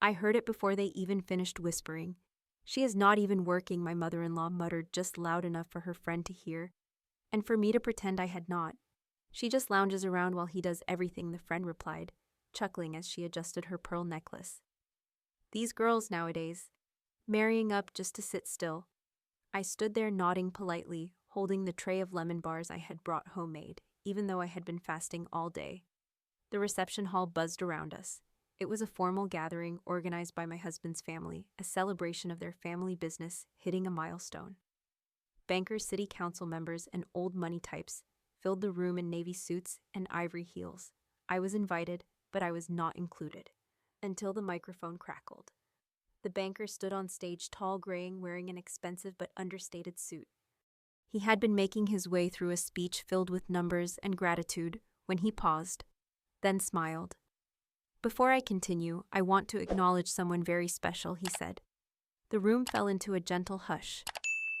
I heard it before they even finished whispering. She is not even working, my mother-in-law muttered just loud enough for her friend to hear, and for me to pretend I had not. She just lounges around while he does everything, the friend replied, chuckling as she adjusted her pearl necklace. These girls nowadays, marrying up just to sit still. I stood there nodding politely, holding the tray of lemon bars I had brought homemade, even though I had been fasting all day. The reception hall buzzed around us. It was a formal gathering organized by my husband's family, a celebration of their family business hitting a milestone. Bankers, city council members, and old money types filled the room in navy suits and ivory heels. I was invited, but I was not included. Until the microphone crackled. The banker stood on stage, tall, graying, wearing an expensive but understated suit. He had been making his way through a speech filled with numbers and gratitude when he paused, then smiled. Before I continue, I want to acknowledge someone very special, he said. The room fell into a gentle hush.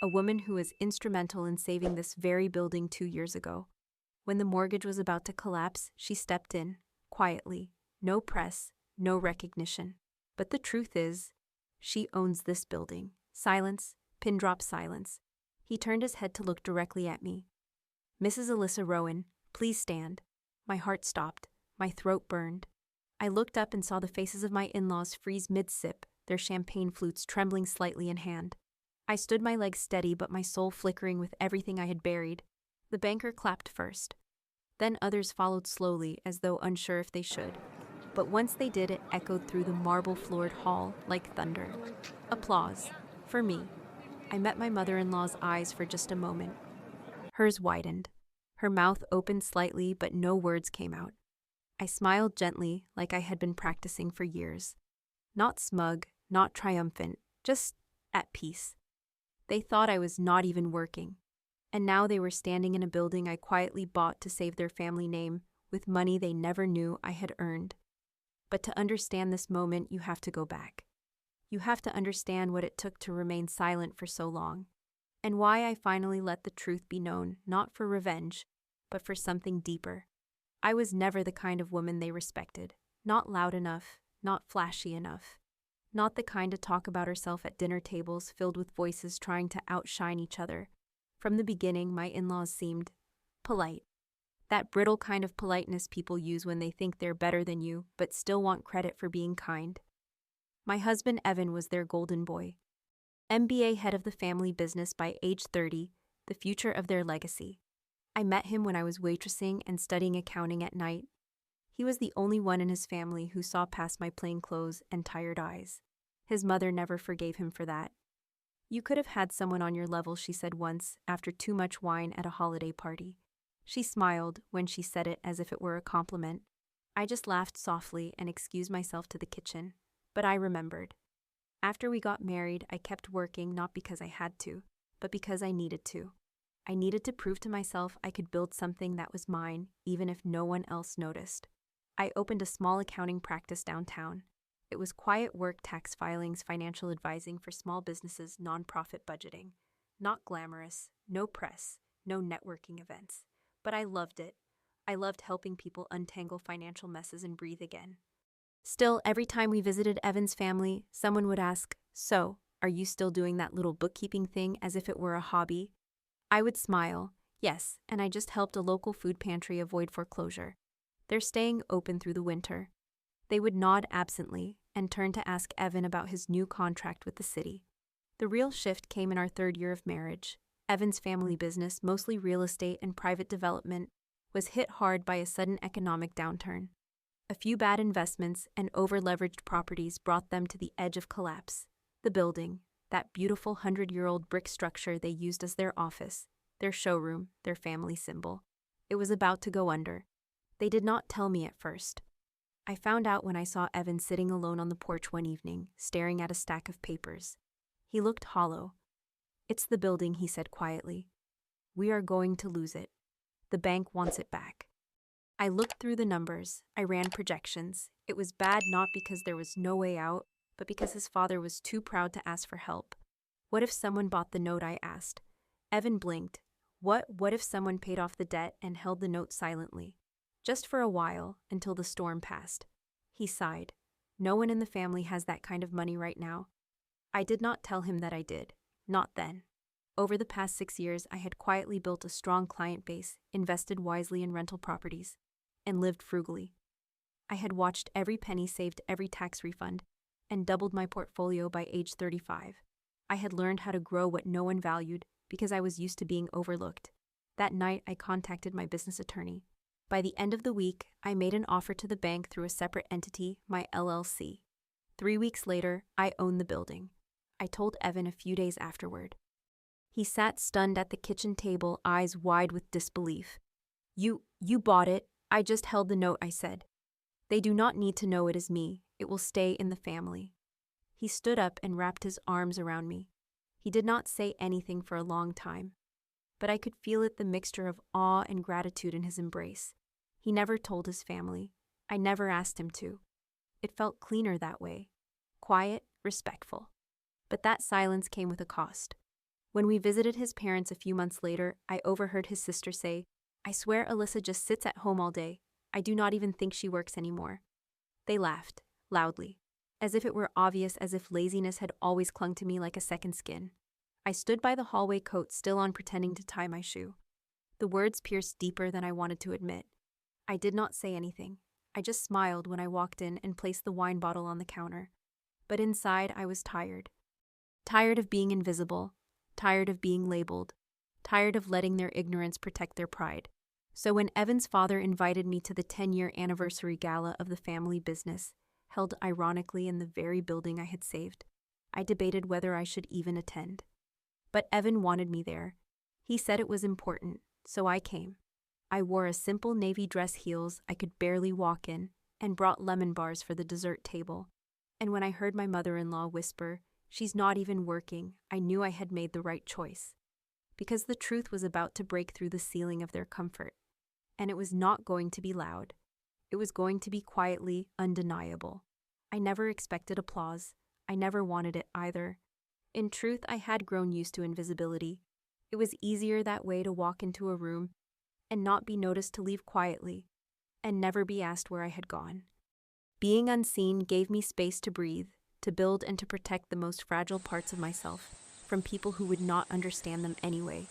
A woman who was instrumental in saving this very building 2 years ago. When the mortgage was about to collapse, she stepped in, quietly. No press, no recognition. But the truth is, she owns this building. Silence, pin drop silence. He turned his head to look directly at me. Mrs. Alyssa Rowan, please stand. My heart stopped. My throat burned. I looked up and saw the faces of my in-laws freeze mid-sip, their champagne flutes trembling slightly in hand. I stood, my legs steady but my soul flickering with everything I had buried. The banker clapped first. Then others followed slowly, as though unsure if they should. But once they did, it echoed through the marble-floored hall like thunder. Applause. For me. I met my mother-in-law's eyes for just a moment. Hers widened. Her mouth opened slightly, but no words came out. I smiled gently, like I had been practicing for years. Not smug, not triumphant, just at peace. They thought I was not even working. And now they were standing in a building I quietly bought to save their family name, with money they never knew I had earned. But to understand this moment, you have to go back. You have to understand what it took to remain silent for so long, and why I finally let the truth be known, not for revenge, but for something deeper. I was never the kind of woman they respected, not loud enough, not flashy enough, not the kind to talk about herself at dinner tables filled with voices trying to outshine each other. From the beginning, my in-laws seemed polite. That brittle kind of politeness people use when they think they're better than you, but still want credit for being kind. My husband Evan was their golden boy. MBA head of the family business by age 30, the future of their legacy. I met him when I was waitressing and studying accounting at night. He was the only one in his family who saw past my plain clothes and tired eyes. His mother never forgave him for that. You could have had someone on your level, she said once, after too much wine at a holiday party. She smiled when she said it as if it were a compliment. I just laughed softly and excused myself to the kitchen. But I remembered. After we got married, I kept working not because I had to, but because I needed to. I needed to prove to myself I could build something that was mine, even if no one else noticed. I opened a small accounting practice downtown. It was quiet work, tax filings, financial advising for small businesses, nonprofit budgeting. Not glamorous, no press, no networking events. But I loved it. I loved helping people untangle financial messes and breathe again. Still, every time we visited Evan's family, someone would ask, "So, are you still doing that little bookkeeping thing as if it were a hobby?" I would smile, "Yes, and I just helped a local food pantry avoid foreclosure. They're staying open through the winter." They would nod absently and turn to ask Evan about his new contract with the city. The real shift came in our 3rd year of marriage. Evan's family business, mostly real estate and private development, was hit hard by a sudden economic downturn. A few bad investments and over-leveraged properties brought them to the edge of collapse. The building, that beautiful 100-year-old brick structure they used as their office, their showroom, their family symbol, it was about to go under. They did not tell me at first. I found out when I saw Evan sitting alone on the porch one evening, staring at a stack of papers. He looked hollow. "It's the building," he said quietly. "We are going to lose it. The bank wants it back." I looked through the numbers. I ran projections. It was bad not because there was no way out, but because his father was too proud to ask for help. "What if someone bought the note?" I asked. Evan blinked. What if someone paid off the debt and held the note silently? Just for a while, until the storm passed. He sighed. No one in the family has that kind of money right now. I did not tell him that I did. Not then. Over the past 6 years, I had quietly built a strong client base, invested wisely in rental properties, and lived frugally. I had watched every penny saved every tax refund, and doubled my portfolio by age 35. I had learned how to grow what no one valued because I was used to being overlooked. That night, I contacted my business attorney. By the end of the week, I made an offer to the bank through a separate entity, my LLC. 3 weeks later, I owned the building. I told Evan a few days afterward. He sat stunned at the kitchen table, eyes wide with disbelief. You bought it. I just held the note, I said. They do not need to know it is me. It will stay in the family. He stood up and wrapped his arms around me. He did not say anything for a long time, but I could feel the mixture of awe and gratitude in his embrace. He never told his family. I never asked him to. It felt cleaner that way. Quiet, respectful. But that silence came with a cost. When we visited his parents a few months later, I overheard his sister say, "I swear Alyssa just sits at home all day. I do not even think she works anymore." They laughed, loudly, as if it were obvious, as if laziness had always clung to me like a second skin. I stood by the hallway coat still on, pretending to tie my shoe. The words pierced deeper than I wanted to admit. I did not say anything. I just smiled when I walked in and placed the wine bottle on the counter. But inside, I was tired. Tired of being invisible. Tired of being labeled. Tired of letting their ignorance protect their pride. So when Evan's father invited me to the 10-year anniversary gala of the family business, held ironically in the very building I had saved, I debated whether I should even attend. But Evan wanted me there. He said it was important, so I came. I wore a simple navy dress, heels I could barely walk in, and brought lemon bars for the dessert table. And when I heard my mother-in-law whisper, "She's not even working," I knew I had made the right choice. Because the truth was about to break through the ceiling of their comfort. And it was not going to be loud. It was going to be quietly undeniable. I never expected applause. I never wanted it either. In truth, I had grown used to invisibility. It was easier that way, to walk into a room and not be noticed, to leave quietly, and never be asked where I had gone. Being unseen gave me space to breathe, to build and to protect the most fragile parts of myself from people who would not understand them anyway.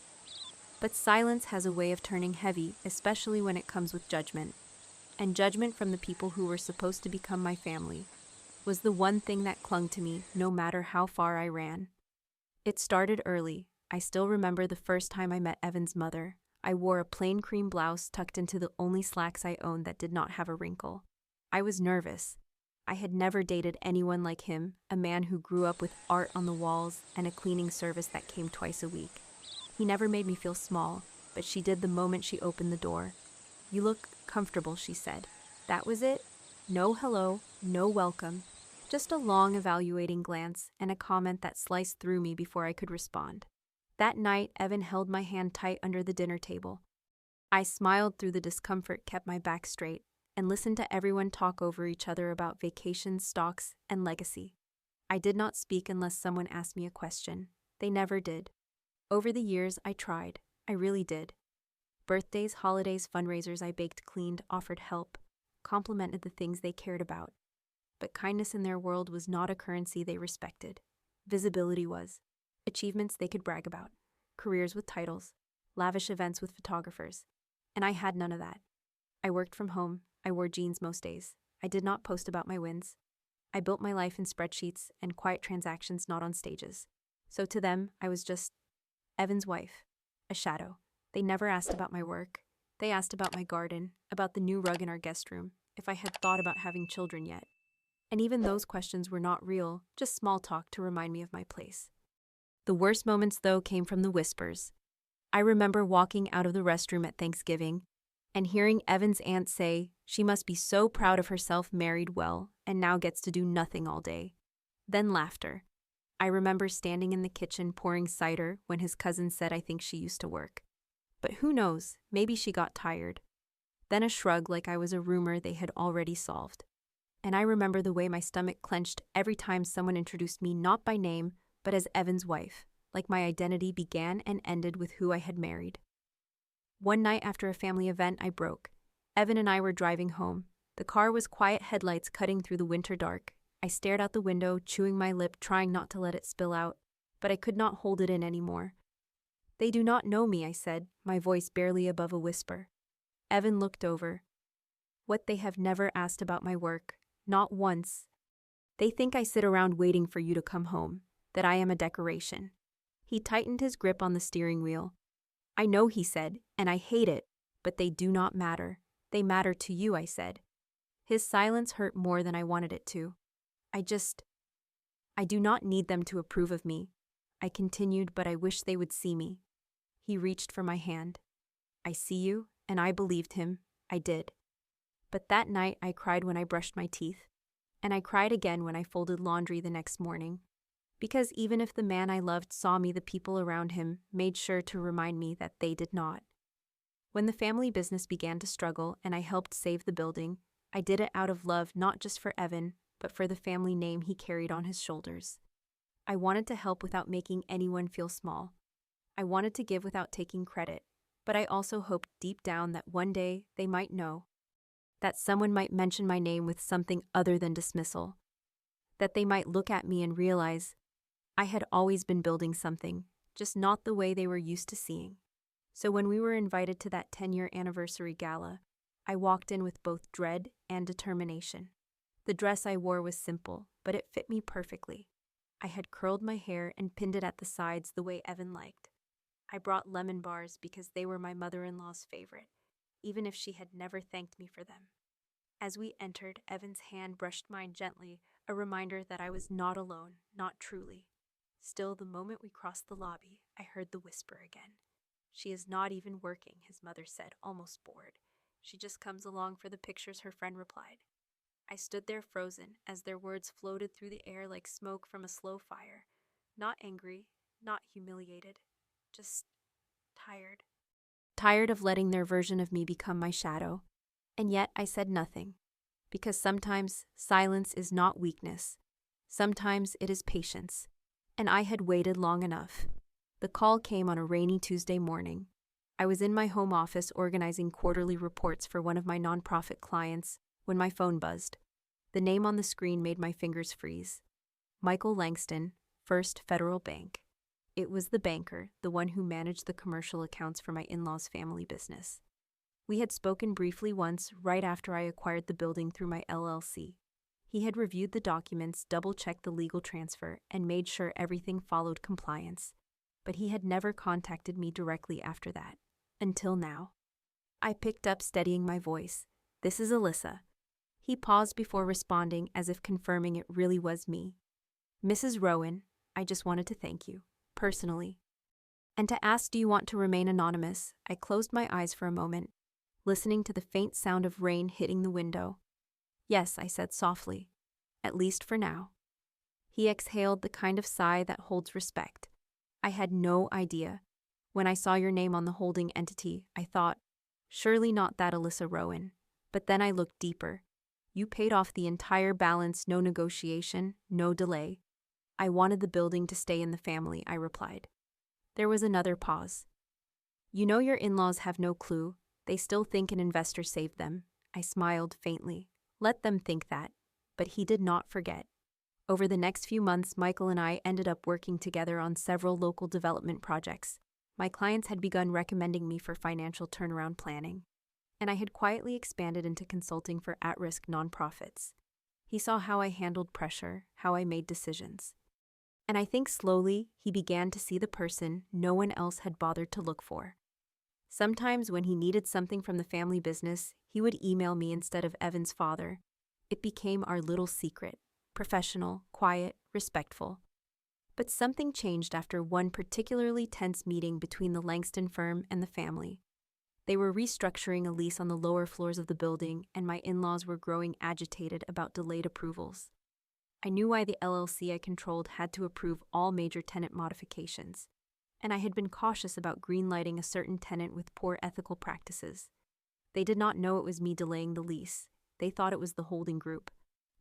But silence has a way of turning heavy, especially when it comes with judgment. And judgment from the people who were supposed to become my family was the one thing that clung to me no matter how far I ran. It started early. I still remember the first time I met Evan's mother. I wore a plain cream blouse tucked into the only slacks I owned that did not have a wrinkle. I was nervous. I had never dated anyone like him, a man who grew up with art on the walls and a cleaning service that came twice a week. He never made me feel small, but she did the moment she opened the door. "You look comfortable," she said. That was it. No hello, no welcome. Just a long evaluating glance and a comment that sliced through me before I could respond. That night, Evan held my hand tight under the dinner table. I smiled through the discomfort, kept my back straight, and listened to everyone talk over each other about vacations, stocks, and legacy. I did not speak unless someone asked me a question. They never did. Over the years, I tried. I really did. Birthdays, holidays, fundraisers, I baked, cleaned, offered help, complimented the things they cared about. But kindness in their world was not a currency they respected. Visibility was. Achievements they could brag about. Careers with titles. Lavish events with photographers. And I had none of that. I worked from home. I wore jeans most days. I did not post about my wins. I built my life in spreadsheets and quiet transactions, not on stages. So to them, I was just Evan's wife, a shadow. They never asked about my work. They asked about my garden, about the new rug in our guest room, if I had thought about having children yet. And even those questions were not real, just small talk to remind me of my place. The worst moments, though, came from the whispers. I remember walking out of the restroom at Thanksgiving and hearing Evan's aunt say she must be so proud of herself, married well, and now gets to do nothing all day. Then laughter. I remember standing in the kitchen pouring cider when his cousin said, "I think she used to work." But who knows, maybe she got tired. Then a shrug, like I was a rumor they had already solved. And I remember the way my stomach clenched every time someone introduced me not by name, but as Evan's wife, like my identity began and ended with who I had married. One night after a family event, I broke. Evan and I were driving home. The car was quiet, headlights cutting through the winter dark, I stared out the window, chewing my lip, trying not to let it spill out, but I could not hold it in anymore. They do not know me, I said, my voice barely above a whisper. Evan looked over. What, they have never asked about my work, not once. They think I sit around waiting for you to come home, that I am a decoration. He tightened his grip on the steering wheel. I know, he said, and I hate it, but they do not matter. They matter to you, I said. His silence hurt more than I wanted it to. I do not need them to approve of me. I continued, but I wish they would see me. He reached for my hand. I see you, and I believed him. I did. But that night I cried when I brushed my teeth, and I cried again when I folded laundry the next morning. Because even if the man I loved saw me, the people around him made sure to remind me that they did not. When the family business began to struggle and I helped save the building, I did it out of love, not just for Evan, but for the family name he carried on his shoulders. I wanted to help without making anyone feel small. I wanted to give without taking credit, but I also hoped deep down that one day they might know, that someone might mention my name with something other than dismissal, that they might look at me and realize I had always been building something, just not the way they were used to seeing. So when we were invited to that 10-year anniversary gala, I walked in with both dread and determination. The dress I wore was simple, but it fit me perfectly. I had curled my hair and pinned it at the sides the way Evan liked. I brought lemon bars because they were my mother-in-law's favorite, even if she had never thanked me for them. As we entered, Evan's hand brushed mine gently, a reminder that I was not alone, not truly. Still, the moment we crossed the lobby, I heard the whisper again. She is not even working, his mother said, almost bored. She just comes along for the pictures, her friend replied. I stood there frozen as their words floated through the air like smoke from a slow fire. Not angry, not humiliated, just tired. Tired of letting their version of me become my shadow. And yet I said nothing, because sometimes silence is not weakness. Sometimes it is patience. And I had waited long enough. The call came on a rainy Tuesday morning. I was in my home office organizing quarterly reports for one of my nonprofit clients when my phone buzzed. The name on the screen made my fingers freeze. Michael Langston, First Federal Bank. It was the banker, the one who managed the commercial accounts for my in-laws' family business. We had spoken briefly once right after I acquired the building through my LLC. He had reviewed the documents, double-checked the legal transfer, and made sure everything followed compliance. But he had never contacted me directly after that. Until now. I picked up, steadying my voice. This is Alyssa. He paused before responding, as if confirming it really was me. Mrs. Rowan, I just wanted to thank you, personally. And to ask, do you want to remain anonymous? I closed my eyes for a moment, listening to the faint sound of rain hitting the window. Yes, I said softly. At least for now. He exhaled, the kind of sigh that holds respect. I had no idea. When I saw your name on the holding entity, I thought, surely not that Alyssa Rowan. But then I looked deeper. You paid off the entire balance, no negotiation, no delay. I wanted the building to stay in the family, I replied. There was another pause. You know, your in-laws have no clue. They still think an investor saved them. I smiled faintly. Let them think that. But he did not forget. Over the next few months, Michael and I ended up working together on several local development projects. My clients had begun recommending me for financial turnaround planning, and I had quietly expanded into consulting for at-risk nonprofits. He saw how I handled pressure, how I made decisions. And I think slowly he began to see the person no one else had bothered to look for. Sometimes when he needed something from the family business, he would email me instead of Evan's father. It became our little secret, professional, quiet, respectful. But something changed after one particularly tense meeting between the Langston firm and the family. They were restructuring a lease on the lower floors of the building, and my in-laws were growing agitated about delayed approvals. I knew why the LLC I controlled had to approve all major tenant modifications, and I had been cautious about greenlighting a certain tenant with poor ethical practices. They did not know it was me delaying the lease. They thought it was the holding group.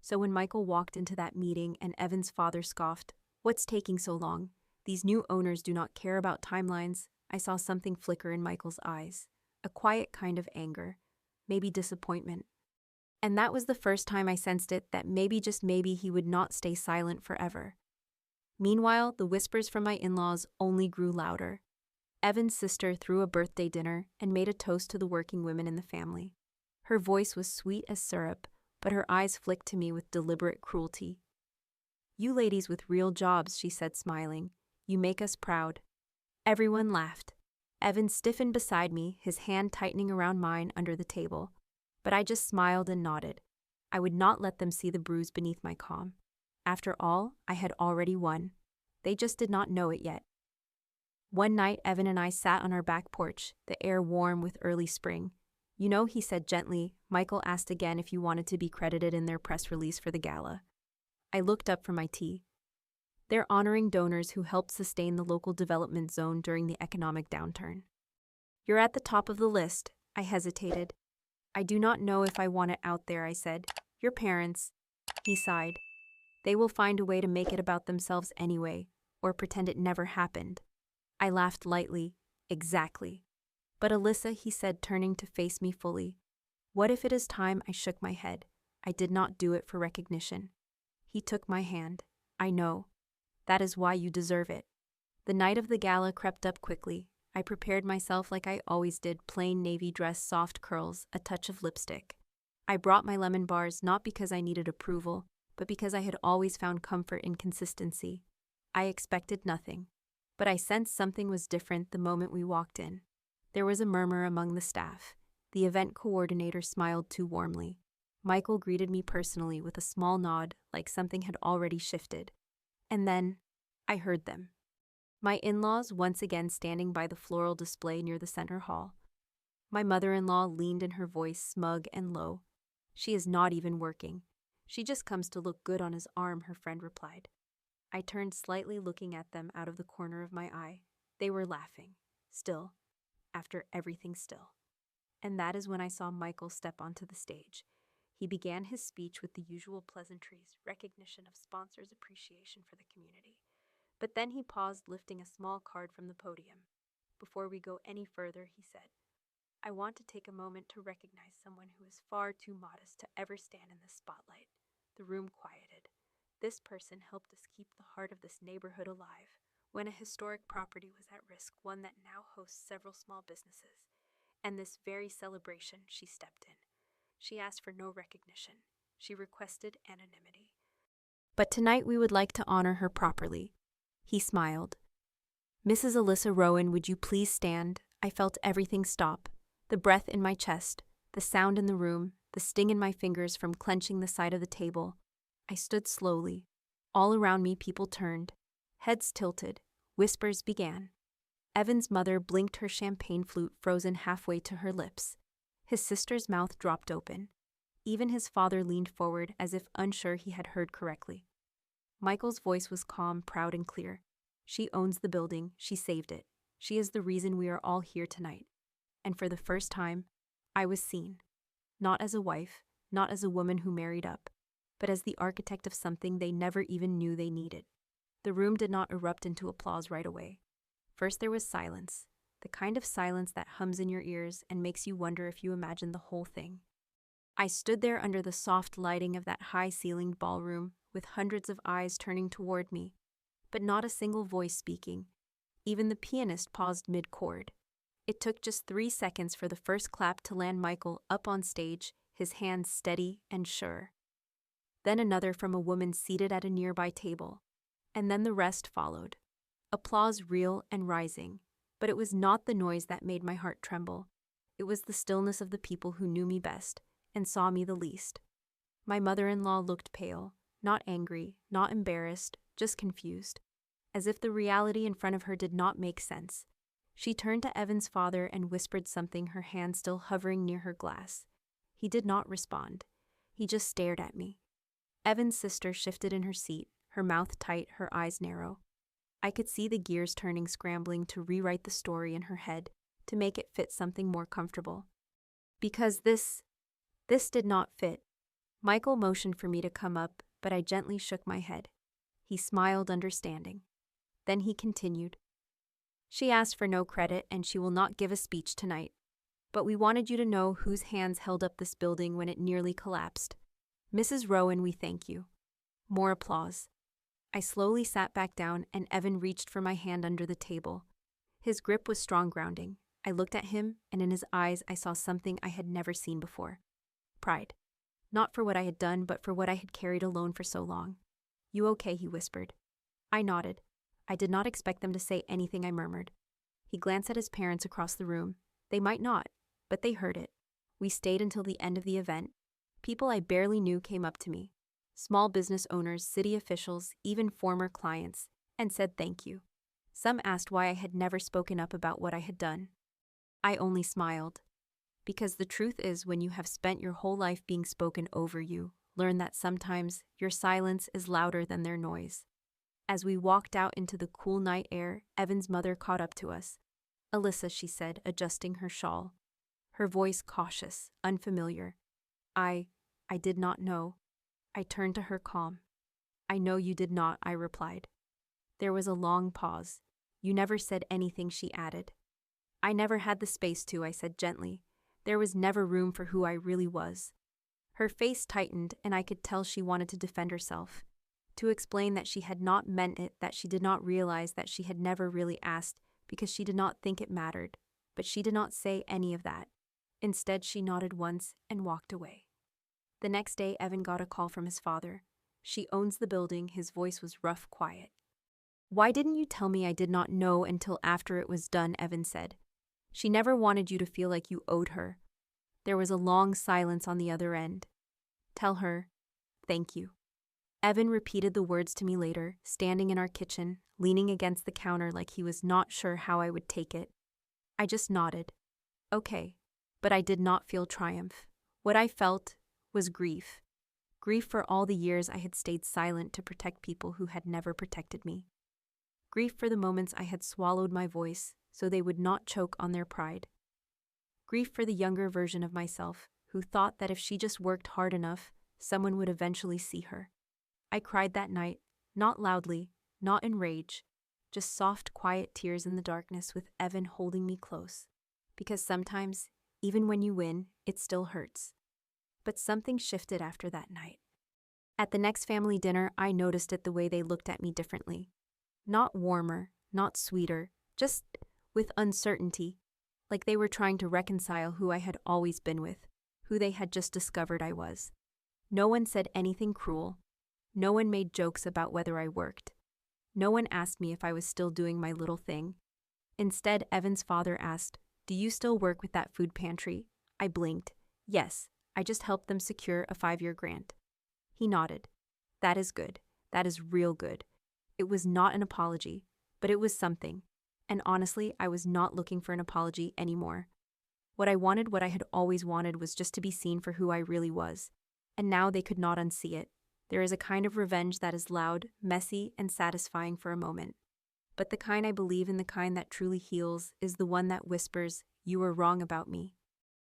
So when Michael walked into that meeting and Evan's father scoffed, "What's taking so long? These new owners do not care about timelines," I saw something flicker in Michael's eyes. A quiet kind of anger, maybe disappointment. And that was the first time I sensed it that maybe, just maybe, he would not stay silent forever. Meanwhile, the whispers from my in-laws only grew louder. Evan's sister threw a birthday dinner and made a toast to the working women in the family. Her voice was sweet as syrup, but her eyes flicked to me with deliberate cruelty. "You ladies with real jobs," she said, smiling. "You make us proud." Everyone laughed. Evan stiffened beside me, his hand tightening around mine under the table. But I just smiled and nodded. I would not let them see the bruise beneath my calm. After all, I had already won. They just did not know it yet. One night, Evan and I sat on our back porch, the air warm with early spring. "You know," he said gently, "Michael asked again if you wanted to be credited in their press release for the gala." I looked up from my tea. "They're honoring donors who helped sustain the local development zone during the economic downturn." "You're at the top of the list." I hesitated. "I do not know if I want it out there," I said. "Your parents," he sighed. "They will find a way to make it about themselves anyway, or pretend it never happened." I laughed lightly. "Exactly." "But Alyssa," he said, turning to face me fully. "What if it is time?" I shook my head. "I did not do it for recognition." He took my hand. "I know. That is why you deserve it." The night of the gala crept up quickly. I prepared myself like I always did, plain navy dress, soft curls, a touch of lipstick. I brought my lemon bars not because I needed approval, but because I had always found comfort in consistency. I expected nothing, but I sensed something was different the moment we walked in. There was a murmur among the staff. The event coordinator smiled too warmly. Michael greeted me personally with a small nod, like something had already shifted. And then, I heard them. My in-laws once again standing by the floral display near the center hall. My mother-in-law leaned in her voice, smug and low. "She is not even working. She just comes to look good on his arm," her friend replied. I turned slightly, looking at them out of the corner of my eye. They were laughing. Still. After everything, still. And that is when I saw Michael step onto the stage. He began his speech with the usual pleasantries, recognition of sponsors' appreciation for the community. But then he paused, lifting a small card from the podium. "Before we go any further," he said, "I want to take a moment to recognize someone who is far too modest to ever stand in the spotlight." The room quieted. This person helped us keep the heart of this neighborhood alive when a historic property was at risk, one that now hosts several small businesses. And this very celebration, she stepped in. She asked for no recognition. She requested anonymity. "But tonight we would like to honor her properly." He smiled. "Mrs. Alyssa Rowan, would you please stand?" I felt everything stop. The breath in my chest, the sound in the room, the sting in my fingers from clenching the side of the table. I stood slowly. All around me people turned. Heads tilted. Whispers began. Evan's mother blinked, her champagne flute frozen halfway to her lips. His sister's mouth dropped open. Even his father leaned forward as if unsure he had heard correctly. Michael's voice was calm, proud, and clear. "She owns the building. She saved it. She is the reason we are all here tonight." And for the first time, I was seen. Not as a wife, not as a woman who married up, but as the architect of something they never even knew they needed. The room did not erupt into applause right away. First there was silence, the kind of silence that hums in your ears and makes you wonder if you imagine the whole thing. I stood there under the soft lighting of that high-ceilinged ballroom, with hundreds of eyes turning toward me, but not a single voice speaking. Even the pianist paused mid-chord. It took just 3 seconds for the first clap to land Michael up on stage, his hands steady and sure. Then another from a woman seated at a nearby table. And then the rest followed. Applause real and rising, but it was not the noise that made my heart tremble. It was the stillness of the people who knew me best and saw me the least. My mother-in-law looked pale, not angry, not embarrassed, just confused, as if the reality in front of her did not make sense. She turned to Evan's father and whispered something, her hand still hovering near her glass. He did not respond. He just stared at me. Evan's sister shifted in her seat, her mouth tight, her eyes narrow. I could see the gears turning, scrambling to rewrite the story in her head, to make it fit something more comfortable. Because this did not fit. Michael motioned for me to come up, but I gently shook my head. He smiled, understanding. Then he continued. "She asked for no credit, and she will not give a speech tonight." But we wanted you to know whose hands held up this building when it nearly collapsed. Mrs. Rowan, we thank you." More applause. I slowly sat back down and Evan reached for my hand under the table. His grip was strong, grounding. I looked at him, and in his eyes I saw something I had never seen before. Pride. Not for what I had done, but for what I had carried alone for so long. "You okay?" he whispered. I nodded. I did not expect them to say anything, I murmured. He glanced at his parents across the room. They might not, but they heard it. We stayed until the end of the event. People I barely knew came up to me. Small business owners, city officials, even former clients, and said thank you. Some asked why I had never spoken up about what I had done. I only smiled. Because the truth is, when you have spent your whole life being spoken over, you learn that sometimes your silence is louder than their noise. As we walked out into the cool night air, Evan's mother caught up to us. "Alyssa," she said, adjusting her shawl. Her voice cautious, unfamiliar. I did not know." I turned to her, calm. "I know you did not," I replied. There was a long pause. "You never said anything," she added. "I never had the space to," I said gently. There was never room for who I really was. Her face tightened, and I could tell she wanted to defend herself, to explain that she had not meant it, that she did not realize, that she had never really asked because she did not think it mattered. But she did not say any of that. Instead, she nodded once and walked away. The next day, Evan got a call from his father. "She owns the building." His voice was rough, quiet. "Why didn't you tell me?" "I did not know until after it was done," Evan said. "She never wanted you to feel like you owed her." There was a long silence on the other end. "Tell her, thank you." Evan repeated the words to me later, standing in our kitchen, leaning against the counter like he was not sure how I would take it. I just nodded. Okay. But I did not feel triumph. What I felt was grief. Grief for all the years I had stayed silent to protect people who had never protected me. Grief for the moments I had swallowed my voice so they would not choke on their pride. Grief for the younger version of myself who thought that if she just worked hard enough, someone would eventually see her. I cried that night, not loudly, not in rage, just soft, quiet tears in the darkness with Evan holding me close. Because sometimes, even when you win, it still hurts. But something shifted after that night. At the next family dinner, I noticed it the way they looked at me differently. Not warmer, not sweeter, just with uncertainty, like they were trying to reconcile who I had always been with, who they had just discovered I was. No one said anything cruel. No one made jokes about whether I worked. No one asked me if I was still doing my little thing. Instead, Evan's father asked, "Do you still work with that food pantry?" I blinked. "Yes, I just helped them secure a 5-year grant." He nodded. "That is good. That is real good." It was not an apology, but it was something. And honestly, I was not looking for an apology anymore. What I wanted, what I had always wanted, was just to be seen for who I really was. And now they could not unsee it. There is a kind of revenge that is loud, messy, and satisfying for a moment. But the kind I believe in, the kind that truly heals, is the one that whispers, "You were wrong about me."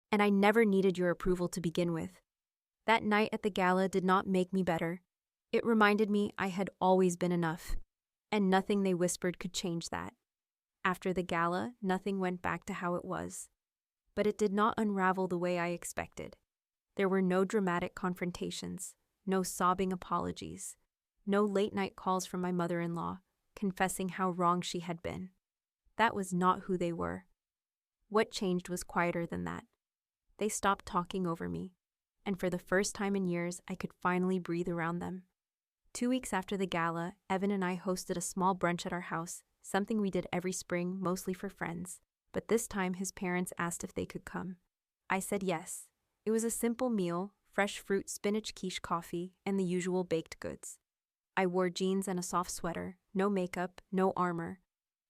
And I never needed your approval to begin with. That night at the gala did not make me better. It reminded me I had always been enough, and nothing they whispered could change that. After the gala, nothing went back to how it was. But it did not unravel the way I expected. There were no dramatic confrontations, no sobbing apologies, no late-night calls from my mother-in-law, confessing how wrong she had been. That was not who they were. What changed was quieter than that. They stopped talking over me, and for the first time in years, I could finally breathe around them. 2 weeks after the gala, Evan and I hosted a small brunch at our house, something we did every spring, mostly for friends. But this time, his parents asked if they could come. I said yes. It was a simple meal, fresh fruit, spinach quiche coffee, and the usual baked goods. I wore jeans and a soft sweater, no makeup, no armor.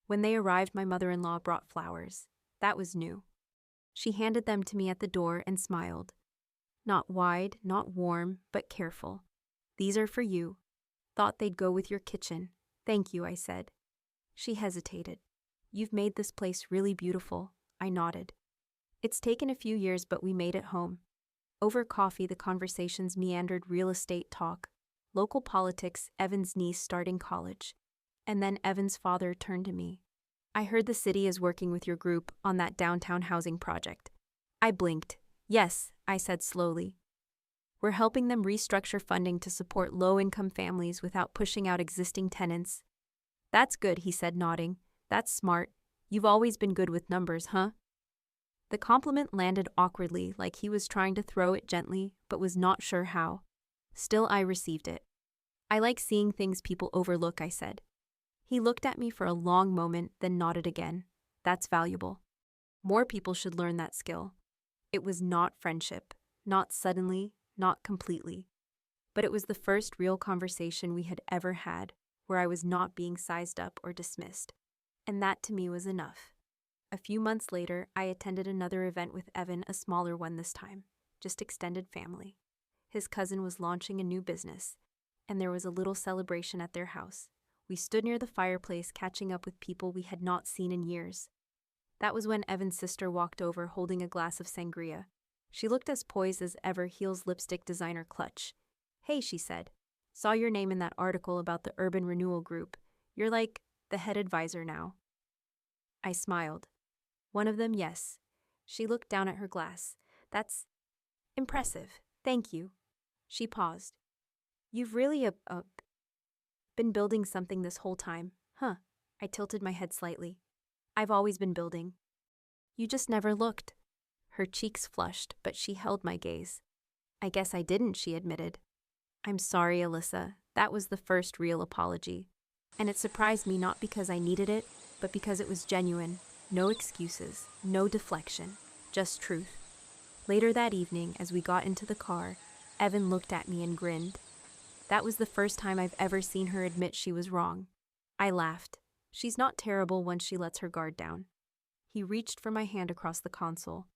When they arrived, my mother-in-law brought flowers. That was new. She handed them to me at the door and smiled. Not wide, not warm, but careful. "These are for you. Thought they'd go with your kitchen." "Thank you," I said. She hesitated. "You've made this place really beautiful." I nodded. "It's taken a few years, but we made it home." Over coffee, the conversations meandered: real estate talk, local politics, Evan's niece starting college. And then Evan's father turned to me. "I heard the city is working with your group on that downtown housing project. I blinked. Yes, I said slowly. We're helping them restructure funding to support low-income families without pushing out existing tenants. That's good, he said, nodding. That's smart. You've always been good with numbers, huh? The compliment landed awkwardly, like he was trying to throw it gently, but was not sure how. Still, I received it. I like seeing things people overlook, I said. He looked at me for a long moment, then nodded again. That's valuable. More people should learn that skill. It was not friendship, not suddenly, not completely. But it was the first real conversation we had ever had, where I was not being sized up or dismissed. And that to me was enough. A few months later, I attended another event with Evan, a smaller one this time, just extended family. His cousin was launching a new business, and there was a little celebration at their house. We stood near the fireplace, catching up with people we had not seen in years. That was when Evan's sister walked over holding a glass of sangria. She looked as poised as ever, heels lipstick designer clutch. Hey, she said. Saw your name in that article about the Urban Renewal Group. You're like the head advisor now. I smiled. One of them, yes. She looked down at her glass. That's impressive. Thank you. She paused. You've really been building something this whole time, huh? I tilted my head slightly. I've always been building. You just never looked. Her cheeks flushed, but she held my gaze. I guess I didn't, she admitted. I'm sorry, Alyssa. That was the first real apology. And it surprised me not because I needed it, but because it was genuine. No excuses, no deflection, just truth. Later that evening, as we got into the car, Evan looked at me and grinned. That was the first time I've ever seen her admit she was wrong. I laughed. She's not terrible once she lets her guard down. He reached for my hand across the console.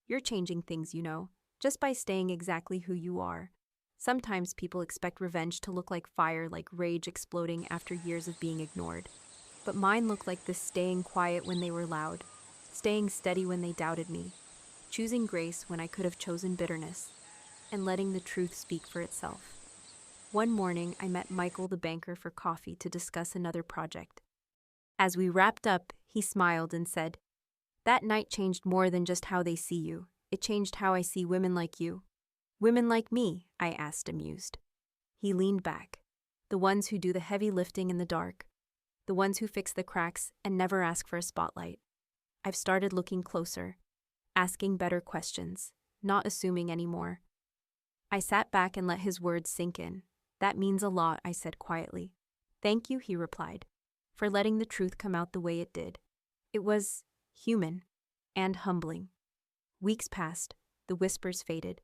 You're changing things, you know, just by staying exactly who you are. Sometimes people expect revenge to look like fire, like rage exploding after years of being ignored. But mine looked like this: staying quiet when they were loud, staying steady when they doubted me, choosing grace when I could have chosen bitterness, and letting the truth speak for itself. One morning, I met Michael, the banker, for coffee to discuss another project. As we wrapped up, he smiled and said, That night changed more than just how they see you. It changed how I see women like you. Women like me, I asked, amused. He leaned back. The ones who do the heavy lifting in the dark. The ones who fix the cracks and never ask for a spotlight. I've started looking closer, asking better questions, not assuming anymore. I sat back and let his words sink in. That means a lot, I said quietly. Thank you, he replied, for letting the truth come out the way it did. It was human and humbling. Weeks passed, the whispers faded,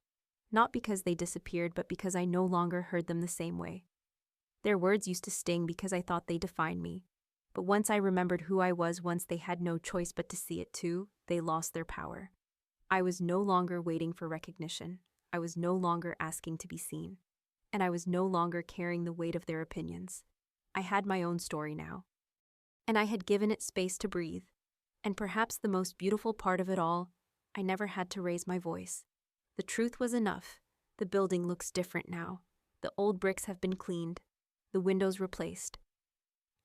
not because they disappeared, but because I no longer heard them the same way. Their words used to sting because I thought they defined me. But once I remembered who I was, once they had no choice but to see it too, they lost their power. I was no longer waiting for recognition. I was no longer asking to be seen. And I was no longer carrying the weight of their opinions. I had my own story now. And I had given it space to breathe. And perhaps the most beautiful part of it all, I never had to raise my voice. The truth was enough. The building looks different now. The old bricks have been cleaned, the windows replaced.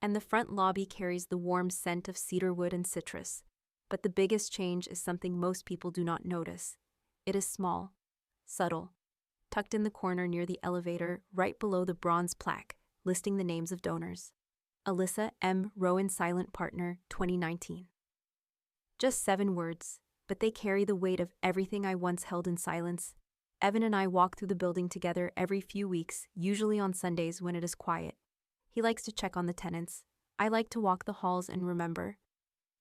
And the front lobby carries the warm scent of cedarwood and citrus. But the biggest change is something most people do not notice. It is small, subtle, tucked in the corner near the elevator, right below the bronze plaque listing the names of donors. Alyssa M. Rowan, silent partner, 2019. Just 7 words, but they carry the weight of everything I once held in silence. Evan and I walk through the building together every few weeks, usually on Sundays when it is quiet. He likes to check on the tenants. I like to walk the halls and remember.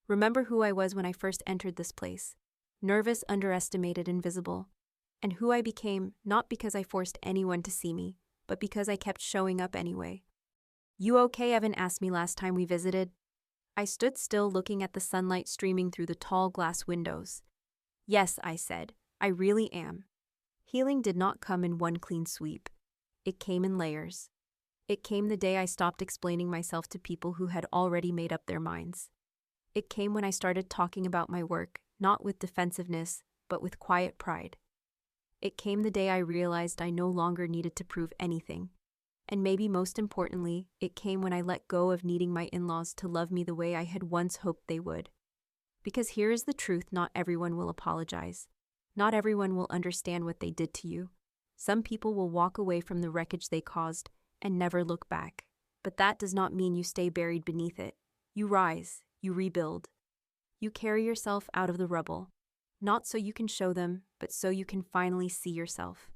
Remember who I was when I first entered this place. Nervous, underestimated, invisible. And who I became, not because I forced anyone to see me, but because I kept showing up anyway. You okay? Evan asked me last time we visited. I stood still, looking at the sunlight streaming through the tall glass windows. Yes, I said, I really am. Healing did not come in one clean sweep. It came in layers. It came the day I stopped explaining myself to people who had already made up their minds. It came when I started talking about my work, not with defensiveness, but with quiet pride. It came the day I realized I no longer needed to prove anything. And maybe most importantly, it came when I let go of needing my in-laws to love me the way I had once hoped they would. Because here is the truth: not everyone will apologize. Not everyone will understand what they did to you. Some people will walk away from the wreckage they caused and never look back. But that does not mean you stay buried beneath it. You rise, you rebuild. You carry yourself out of the rubble, not so you can show them, but so you can finally see yourself.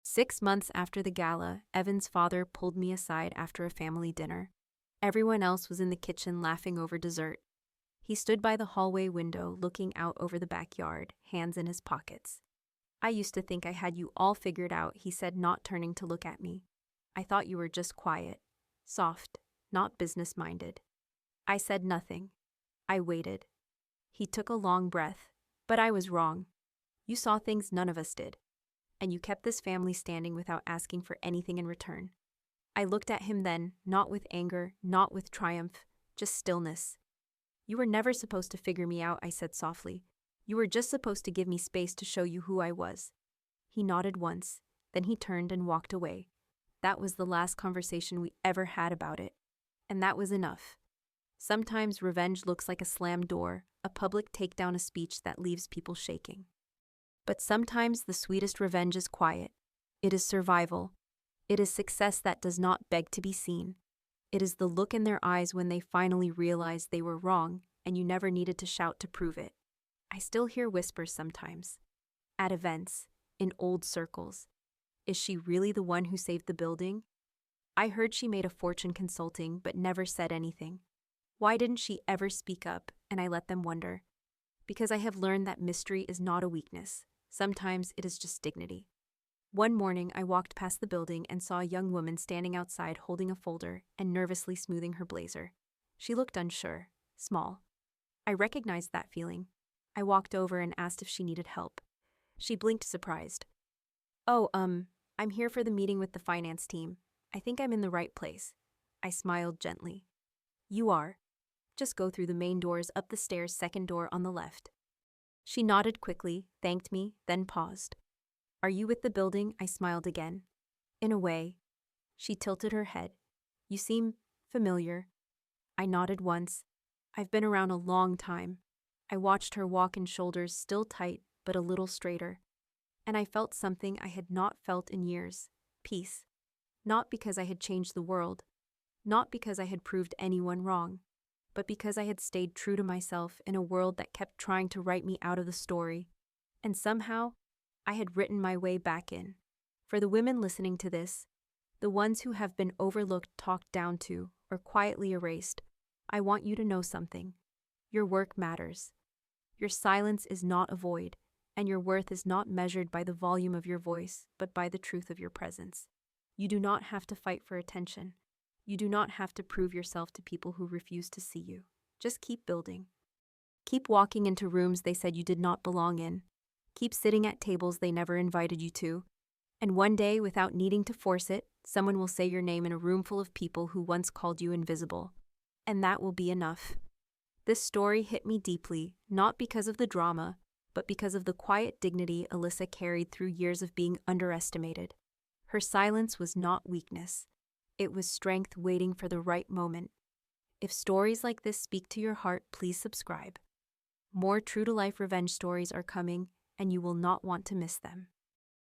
6 months after the gala, Evan's father pulled me aside after a family dinner. Everyone else was in the kitchen laughing over dessert. He stood by the hallway window, looking out over the backyard, hands in his pockets. "I used to think I had you all figured out," he said, not turning to look at me. "I thought you were just quiet, soft, not business-minded." I said nothing. I waited. He took a long breath. "But I was wrong. You saw things none of us did. And you kept this family standing without asking for anything in return." I looked at him then, not with anger, not with triumph, just stillness. "You were never supposed to figure me out," I said softly. "You were just supposed to give me space to show you who I was." He nodded once, then he turned and walked away. That was the last conversation we ever had about it. And that was enough. Sometimes revenge looks like a slammed door, a public takedown, a speech that leaves people shaking. But sometimes the sweetest revenge is quiet. It is survival. It is success that does not beg to be seen. It is the look in their eyes when they finally realize they were wrong and you never needed to shout to prove it. I still hear whispers sometimes. At events, in old circles. Is she really the one who saved the building? I heard she made a fortune consulting but never said anything. Why didn't she ever speak up? And I let them wonder. Because I have learned that mystery is not a weakness. Sometimes it is just dignity. One morning, I walked past the building and saw a young woman standing outside holding a folder and nervously smoothing her blazer. She looked unsure, small. I recognized that feeling. I walked over and asked if she needed help. She blinked surprised. "Oh, I'm here for the meeting with the finance team. I think I'm in the right place." I smiled gently. "You are. Just go through the main doors, up the stairs, second door on the left." She nodded quickly, thanked me, then paused. "Are you with the building?" I smiled again. "In a way." She tilted her head. "You seem familiar." I nodded once. "I've been around a long time." I watched her walk in shoulders still tight, but a little straighter. And I felt something I had not felt in years. Peace. Not because I had changed the world. Not because I had proved anyone wrong. But because I had stayed true to myself in a world that kept trying to write me out of the story. And somehow, I had written my way back in. For the women listening to this, the ones who have been overlooked, talked down to, or quietly erased, I want you to know something. Your work matters. Your silence is not a void, and your worth is not measured by the volume of your voice, but by the truth of your presence. You do not have to fight for attention. You do not have to prove yourself to people who refuse to see you. Just keep building. Keep walking into rooms they said you did not belong in. Keep sitting at tables they never invited you to. And one day, without needing to force it, someone will say your name in a room full of people who once called you invisible. And that will be enough. This story hit me deeply, not because of the drama, but because of the quiet dignity Alyssa carried through years of being underestimated. Her silence was not weakness. It was strength waiting for the right moment. If stories like this speak to your heart, please subscribe. More true-to-life revenge stories are coming, and you will not want to miss them.